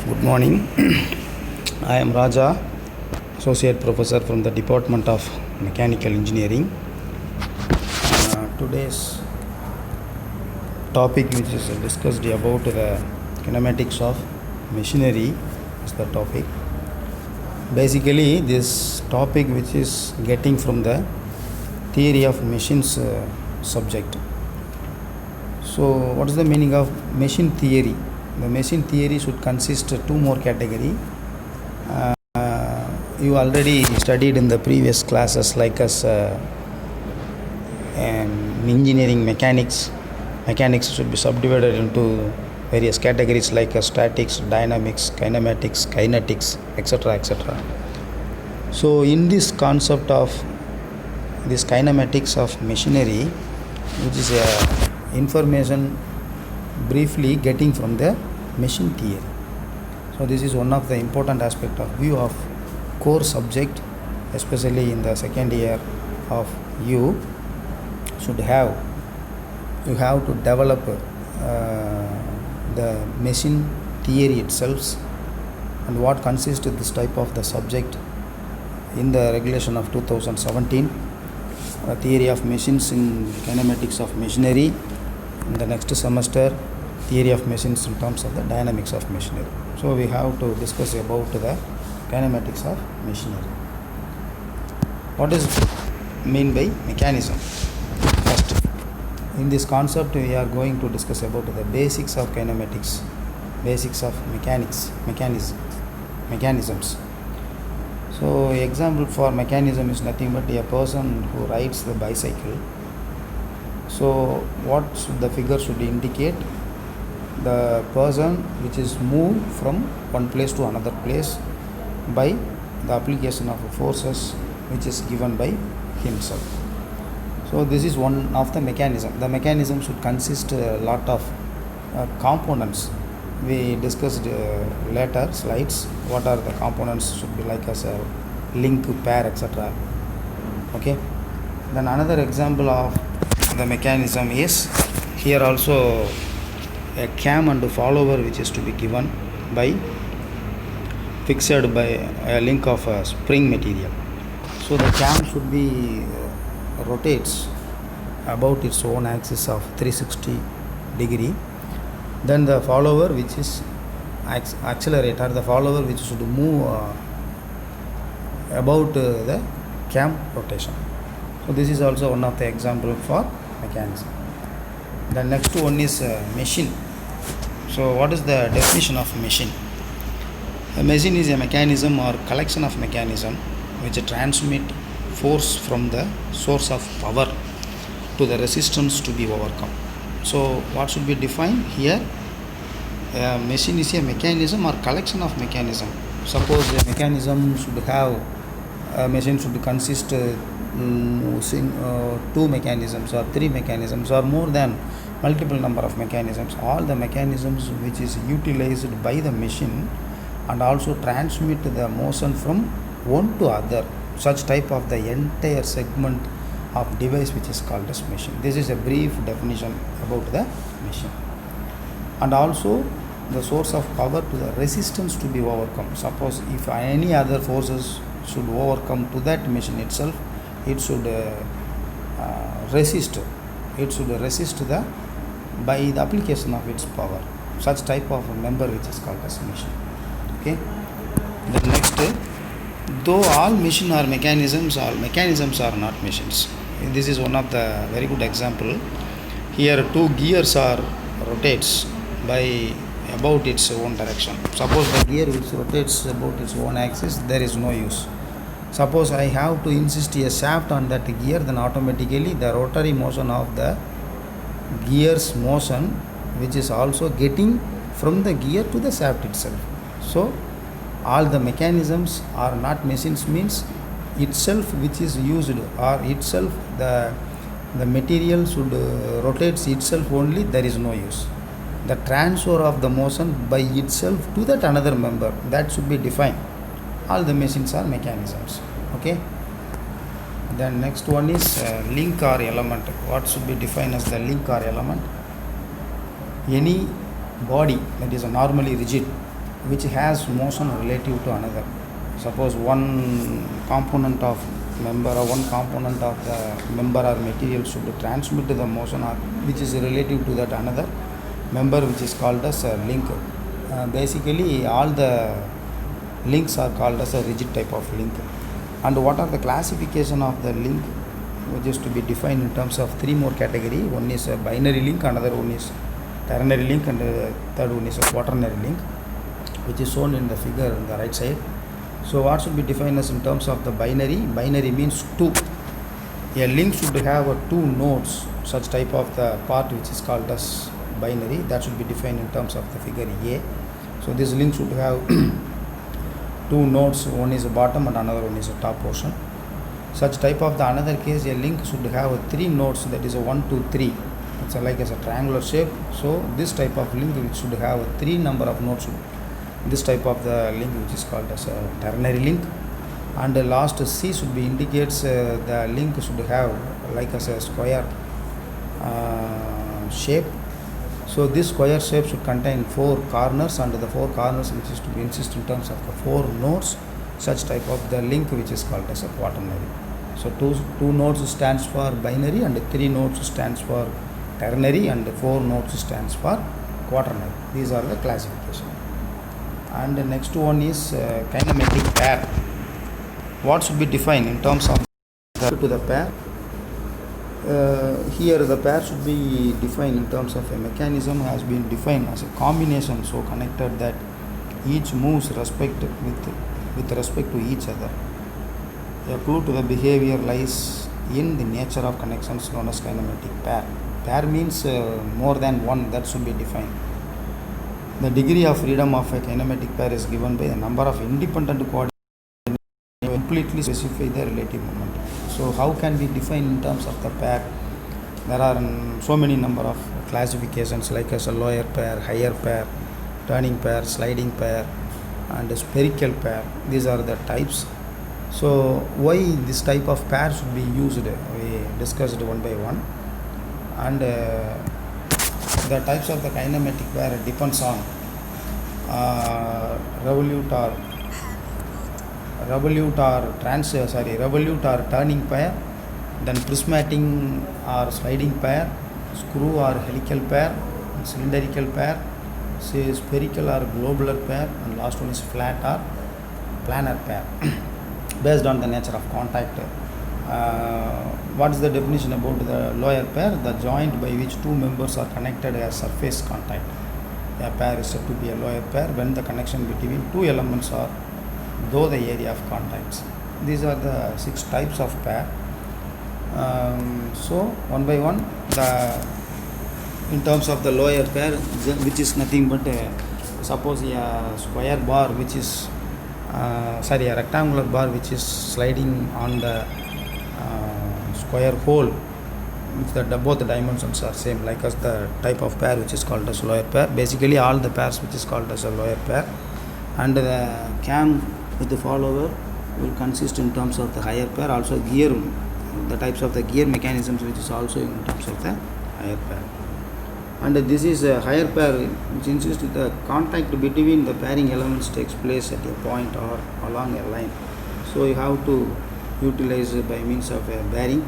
Good morning. I am Raja, Associate Professor from the Department of Mechanical Engineering. Today's topic, which is discussed about the kinematics of machinery, is the topic. Basically, this topic, which is getting from the theory of machines subject. So, what is the meaning of machine theory? The machine theory should consist of two more categories. You already studied in the previous classes, like as engineering mechanics. Mechanics should be subdivided into various categories like statics, dynamics, kinematics, kinetics, etc., etc. So, in this concept of this kinematics of machinery, which is information briefly getting from the machine theory. So this is one of the important aspect of view of core subject, especially in the second year of you have to develop the machine theory itself and what consists of this type of the subject in the regulation of 2017, theory of machines in kinematics of machinery. In the next semester, theory of machines in terms of the dynamics of machinery. So we have to discuss about the kinematics of machinery. What is mean by mechanism? First, in this concept we are going to discuss about the basics of kinematics, basics of mechanisms. So example for mechanism is nothing but a person who rides the bicycle. So what the figure should indicate? The person which is moved from one place to another place by the application of forces which is given by himself. So this is one of the mechanism. The mechanism should consist a lot of components. We discussed later slides what are the components should be like as a link, pair, etc. Okay. Then another example of the mechanism is here also a cam and a follower which is to be given by fixed by a link of a spring material. So the cam should be rotates about its own axis of 360 degree. Then the follower, which is accelerator, the follower which should move about the cam rotation. So this is also one of the example for mechanism. The next one is machine. So what is the definition of machine? A machine is a mechanism or collection of mechanism which transmit force from the source of power to the resistance to be overcome. So what should be defined here? A machine is a mechanism or collection of mechanism. Suppose a mechanism should have a machine should consist two mechanisms or three mechanisms or more than multiple number of mechanisms. All the mechanisms which is utilized by the machine and also transmit the motion from one to other, such type of the entire segment of device which is called as machine. This is a brief definition about the machine. And also the source of power to the resistance to be overcome. Suppose if any other forces should overcome to that machine itself, it should resist. It should resist the by the application of its power. Such type of a member which is called as machine. Okay. The next, though all machine are mechanisms, all mechanisms are not machines. This is one of the very good example. Here two gears are rotates by about its own direction. Suppose the gear which rotates about its own axis, there is no use. Suppose I have to insist a shaft on that gear, then automatically the rotary motion of the gear's motion, which is also getting from the gear to the shaft itself. So all the mechanisms are not machines means itself which is used or itself the material should rotates itself only, there is no use. The transfer of the motion by itself to that another member, that should be defined. All the machines are mechanisms. Okay. Then next one is link or element. What should be defined as the link or element? Any body that is normally rigid which has motion relative to another. Suppose one component of member or one component of the member or material should transmit the motion or which is relative to that another member, which is called as a link. Basically all the links are called as a rigid type of link. And what are the classification of the link, which is to be defined in terms of three more category. One is a binary link, another one is ternary link, and the third one is a quaternary link, which is shown in the figure on the right side. So what should be defined as in terms of the binary? Binary means two. A link should have two nodes, such type of the part which is called as binary. That should be defined in terms of the figure A. So this link should have two nodes, one is the bottom and another one is the top portion. Such type of the another case, a link should have three nodes, that is a 1, 2, 3. It's like as a triangular shape. So this type of link which should have three number of nodes. This type of the link which is called as a ternary link. And the last C should be indicates the link should have like as a square shape. So this square shape should contain four corners, and the four corners which is to be insist in terms of the four nodes. Such type of the link which is called as a quaternary. So two nodes stands for binary, and three nodes stands for ternary, and four nodes stands for quaternary. These are the classification. And the next one is kinematic pair. What should be defined in terms of the pair? Here the pair should be defined in terms of a mechanism has been defined as a combination so connected that each moves with respect to each other. A clue to the behavior lies in the nature of connections known as kinematic pair. Pair means more than one, that should be defined. The degree of freedom of a kinematic pair is given by the number of independent coordinates completely specify the relative moment. So how can we define in terms of the pair? There are so many number of classifications like as a lower pair, higher pair, turning pair, sliding pair, and a spherical pair. These are the types. So why this type of pair should be used, we discussed one by one. And the types of the kinematic pair depends on revolute or turning pair, then prismatic or sliding pair, screw or helical pair, cylindrical pair, spherical or globular pair, and last one is flat or planar pair. Based on the nature of contact, what is the definition about the lower pair? The joint by which two members are connected has surface contact. A pair is said to be a lower pair when the connection between two elements are though the area of contacts. These are the 6 types of pair. So one by one, in terms of the lower pair, which is nothing but suppose a square bar which is a rectangular bar which is sliding on the square hole, which both the dimensions are same, like as the type of pair which is called as lower pair. Basically all the pairs which is called as a lower pair. And the cam with the follower will consist in terms of the higher pair. Also gear, the types of the gear mechanisms which is also in terms of the higher pair. And this is a higher pair which insists the contact between the pairing elements takes place at a point or along a line. So you have to utilize by means of a bearing.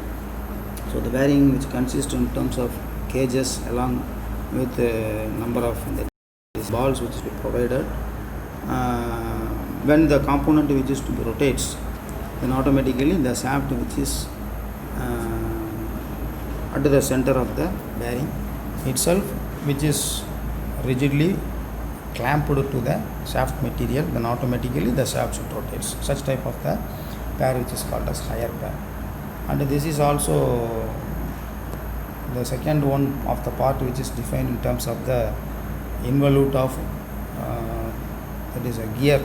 So the bearing which consists in terms of cages along with a number of the balls which is provided. When the component which is to be rotates, then automatically the shaft which is at the center of the bearing itself, which is rigidly clamped to the shaft material, then automatically the shaft should rotates. Such type of the pair which is called as higher pair. And this is also the second one of the part which is defined in terms of the involute of that is a gear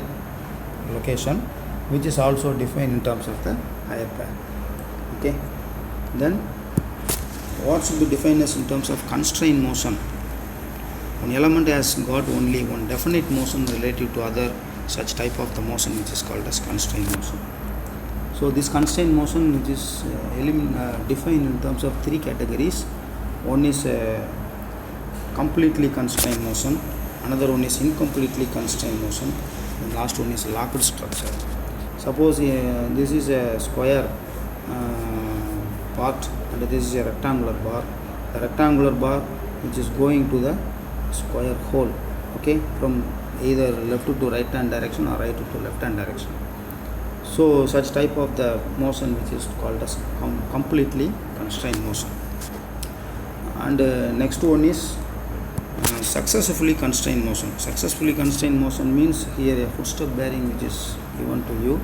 location, which is also defined in terms of the higher pair. Okay, then what should be defined as in terms of constrained motion? One element has got only one definite motion relative to other, such type of the motion which is called as constrained motion. So this constrained motion which is defined in terms of 3 categories. One is completely constrained motion, another one is incompletely constrained motion, and last one is locked structure. Suppose this is a square part and this is a rectangular bar. The rectangular bar which is going to the square hole, okay, from either left to right hand direction or right to left hand direction. So such type of the motion which is called as completely constrained motion. And next one is successfully constrained motion. Successfully constrained motion means here a footstep bearing which is given to you,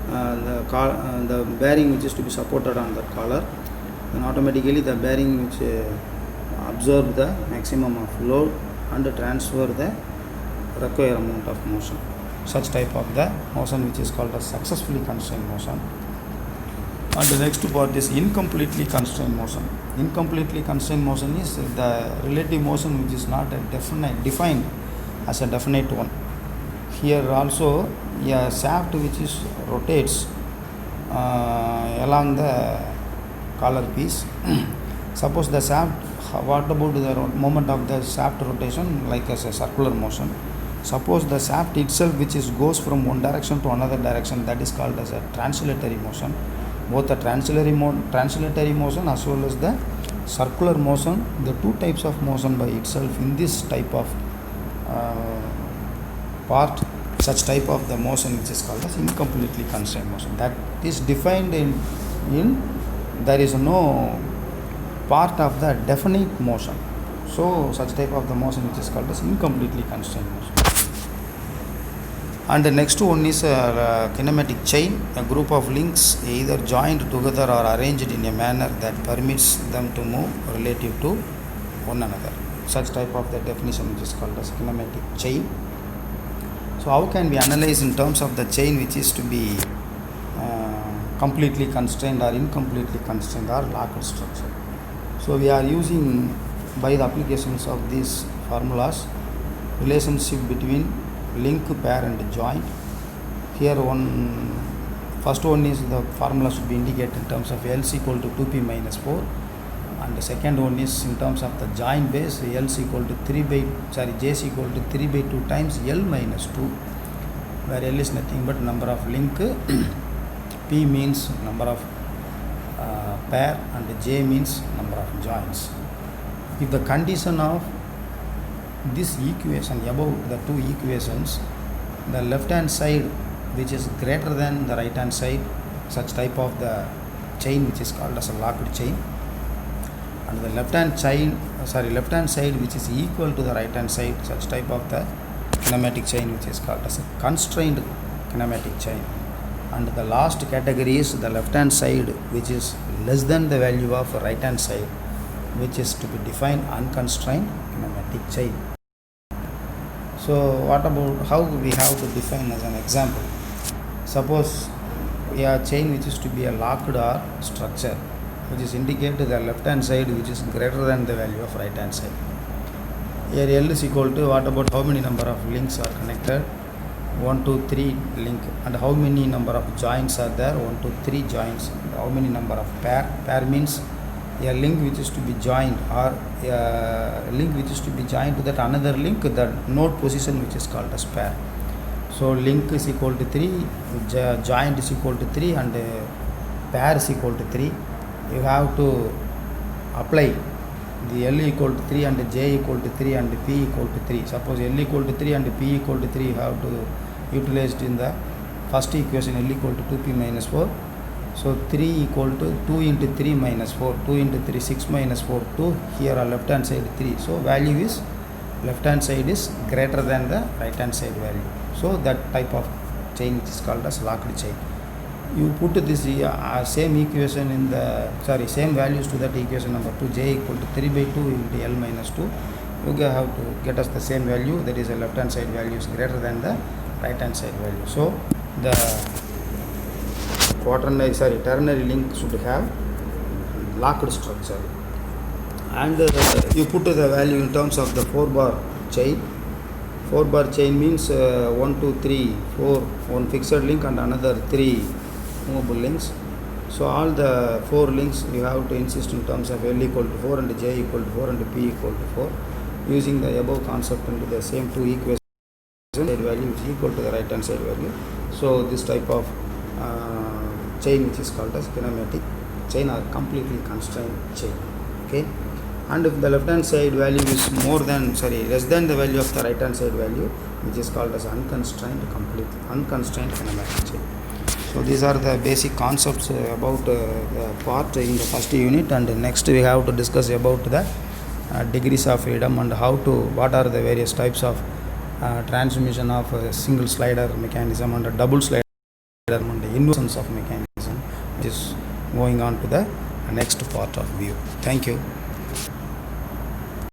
the bearing which is to be supported on the collar, then automatically the bearing which absorb the maximum of load and transfer the required amount of motion. Such type of the motion which is called as successfully constrained motion. And the next part is incompletely constrained motion. Incompletely constrained motion is the relative motion which is not defined as a definite one. Here also a shaft which is rotates along the collar piece. Suppose the shaft, what about the moment of the shaft rotation, like as a circular motion? Suppose the shaft itself which is goes from one direction to another direction, that is called as a translatory motion. Both the translatory motion as well as the circular motion, the two types of motion by itself in this type of part, such type of the motion which is called as incompletely constrained motion. That is defined in there is no part of the definite motion. So such type of the motion which is called as incompletely constrained motion. And the next one is a kinematic chain, a group of links either joined together or arranged in a manner that permits them to move relative to one another. Such type of the definition which is called as kinematic chain. So how can we analyze in terms of the chain which is to be completely constrained or incompletely constrained or locked structure? So we are using, by the applications of these formulas, relationship between link, pair and joint. Here first one is the formula should be indicated in terms of L is equal to 2p minus 4, and the second one is in terms of the joint base, L is equal to J is equal to 3 by 2 times L minus 2, where L is nothing but number of link, P means number of pair and J means number of joints. If the condition of this equation, above the two equations, the left hand side which is greater than the right hand side, such type of the chain which is called as a locked chain, and the left hand side which is equal to the right hand side, such type of the kinematic chain which is called as a constrained kinematic chain. And the last category is the left hand side which is less than the value of right hand side, which is to be defined unconstrained kinematic chain. So what about how we have to define as an example? Suppose we have a chain which is to be a locked or structure, which is indicated the left hand side which is greater than the value of right hand side. Here L is equal to, what about how many number of links are connected? 1, 2, 3 link. And how many number of joints are there? 1, 2, 3 joints. How many number of pair means a link which is to be joined, or a link which is to be joined to that another link, the node position which is called as pair. So link is equal to 3, joint is equal to 3, and pair is equal to 3. You have to apply the L equal to 3 and J equal to 3 and P equal to 3. Suppose L equal to 3 and P equal to 3, you have to utilize it in the first equation, L equal to 2p minus 4. So 3 equal to 2 into 3 minus 4, 2 into 3, 6 minus 4, 2. Here are left hand side 3. So value is, left hand side is greater than the right hand side value. So that type of chain which is called as locked chain. You put this same equation in the, same values to that equation number 2, J equal to 3 by 2 into L minus 2. You have to get us the same value, that is the left hand side value is greater than the right hand side value. So the ternary link should have locked structure, and you put the value in terms of the 4-bar chain. 4-bar chain means 1, 2, 3, 4, one fixed link and another 3 movable links. So all the 4 links you have to insist in terms of L equal to 4 and J equal to 4 and P equal to 4. using the above concept into the same two equations side value is equal to the right hand side value. So this type of chain which is called as kinematic chain or completely constrained chain. Okay, and if the left hand side value is less than the value of the right hand side value, which is called as unconstrained kinematic chain. So these are the basic concepts about the part in the first unit, and next we have to discuss about the degrees of freedom and what are the various types of transmission of a single slider mechanism and a double slider and the inversions of mechanism, which is going on to the next part of view. Thank you.